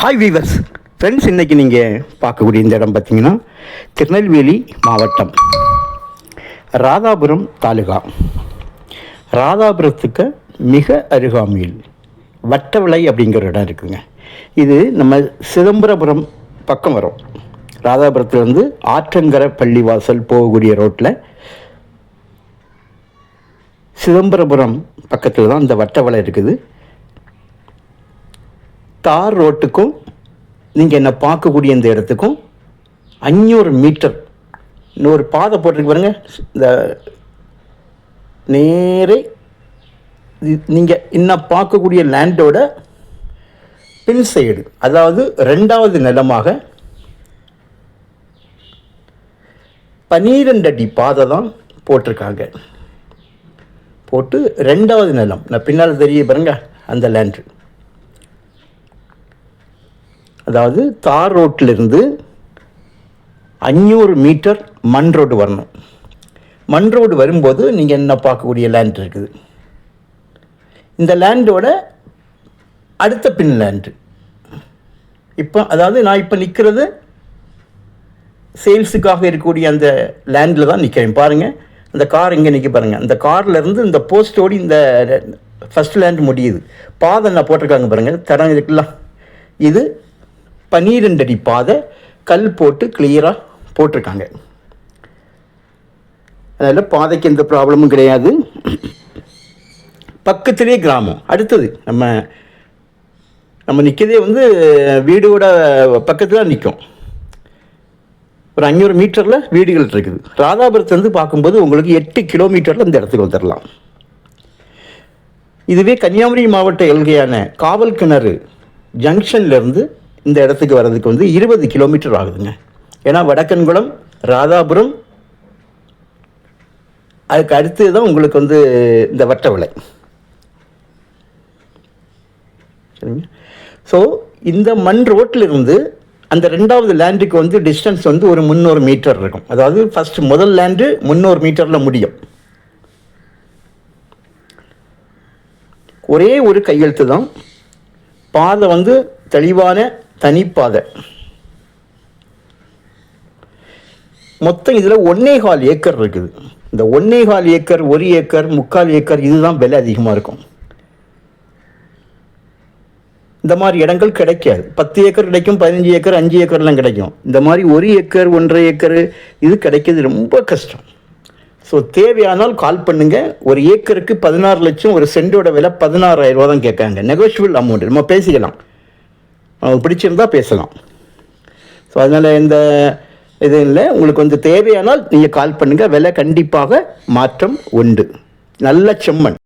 Hi viewers friends, இன்றைக்கி நீங்கள் பார்க்கக்கூடிய இந்த இடம் பார்த்திங்கன்னா திருநெல்வேலி மாவட்டம் ராதாபுரம் தாலுகா. ராதாபுரத்துக்கு மிக அருகாமையில் வட்டவிளை அப்படிங்கிற இடம் இருக்குதுங்க. இது நம்ம சிதம்பரபுரம் பக்கம் வரும். ராதாபுரத்துலேருந்து ஆற்றங்கரை பள்ளிவாசல் போகக்கூடிய ரோட்டில் சிதம்பரபுரம் பக்கத்தில் தான் இந்த வட்டவிளை இருக்குது. தார் ரோட்டுக்கும் நீங்கள் என்ன பார்க்கக்கூடிய இந்த இடத்துக்கும் 500 மீட்டர் இன்னொரு பாதை போட்டிருக்கு பாருங்கள். இந்த நேரே நீங்கள் இன்னும் பார்க்கக்கூடிய லேண்டோட பின் சைடு, அதாவது 2வது நிலமாக 12 அடி பாதை தான் போட்டிருக்காங்க. போட்டு 2வது நிலம் நான் பின்னால் தெரிய பாருங்க, அந்த லேண்டு. அதாவது தார் ரோட்டிலிருந்து 500 மீட்டர் மண் ரோடு வரணும். மண் ரோடு வரும்போது நீங்கள் என்ன பார்க்கக்கூடிய லேண்ட் இருக்குது. இந்த லேண்டோட அடுத்த பின் லேண்டு அதாவது நான் இப்போ நிற்கிறது சேல்ஸுக்காக இருக்கக்கூடிய அந்த லேண்டில் தான் நிற்கிறேன். பாருங்கள், அந்த கார் இங்கே நிற்க பாருங்கள். அந்த கார்லேருந்து இந்த போஸ்டோடு இந்த ஃபஸ்ட் லேண்டு முடியுது. பாதை நான் போட்டிருக்காங்க பாருங்கள், தடம் இருக்குல்ல. இது 12 அடி பாதை கல் போட்டு கிளியராக போட்டிருக்காங்க. அதனால் பாதைக்கு எந்த ப்ராப்ளமும் கிடையாது. பக்கத்திலே கிராமம். அடுத்தது நம்ம நிற்கதே வீடோட பக்கத்தில் நிற்கும். ஒரு 500 மீட்டரில் வீடுகள் இருக்குது. ராதாபுரத்துலேருந்து பார்க்கும்போது உங்களுக்கு 8 கிலோமீட்டரில் இந்த இடத்துக்கு வந்துடலாம். இதுவே கன்னியாகுமரி மாவட்ட எல்கையான காவல் கிணறு ஜங்ஷன்லேருந்து இந்த இடத்துக்கு வர்றதுக்கு 20 கிலோமீட்டர் ஆகுதுங்க. ஏன்னா வடக்கன்குளம், ராதாபுரம், அதுக்கு அடுத்து தான் உங்களுக்கு இந்த வட்டவிளை. சரிங்க. ஸோ இந்த மண் ரோட்டில் இருந்து அந்த 2வது லேண்டுக்கு டிஸ்டன்ஸ் ஒரு 300 மீட்டர் இருக்கும். அதாவது முதல் லேண்டு 300 மீட்டரில் முடியும். ஒரே ஒரு கையெழுத்து தான். பாதை தெளிவான தனிப்பாதை. மொத்தம் இதில் 1.25 ஏக்கர் இருக்குது. இந்த 1.25 ஏக்கர், 1 ஏக்கர், 3/4 ஏக்கர் இதுதான் விலை அதிகமாக இருக்கும். இந்த மாதிரி இடங்கள் கிடைக்காது. 10 ஏக்கர் கிடைக்கும், 15 ஏக்கர், 5 ஏக்கர்லாம் கிடைக்கும். இந்த மாதிரி 1 ஏக்கர், 1.5 ஏக்கர் இது கிடைக்கிறது ரொம்ப கஷ்டம். ஸோ தேவையானால் கால் பண்ணுங்கள். ஒரு ஏக்கருக்கு 16 லட்சம், ஒரு சென்டோட விலை 16,000 ரூபா தான் கேட்காங்க. நெகோஷியபிள் அமௌண்ட், நம்ம பேசிக்கலாம். உங்களுக்கு பிடிச்சிருந்தா பேசலாம். ஸோ அதனால் இந்த இது இல்லை. உங்களுக்கு தேவையானால் நீங்கள் கால் பண்ணுங்கள். விலை கண்டிப்பாக மாற்றம் உண்டு. நல்ல செம்மண்.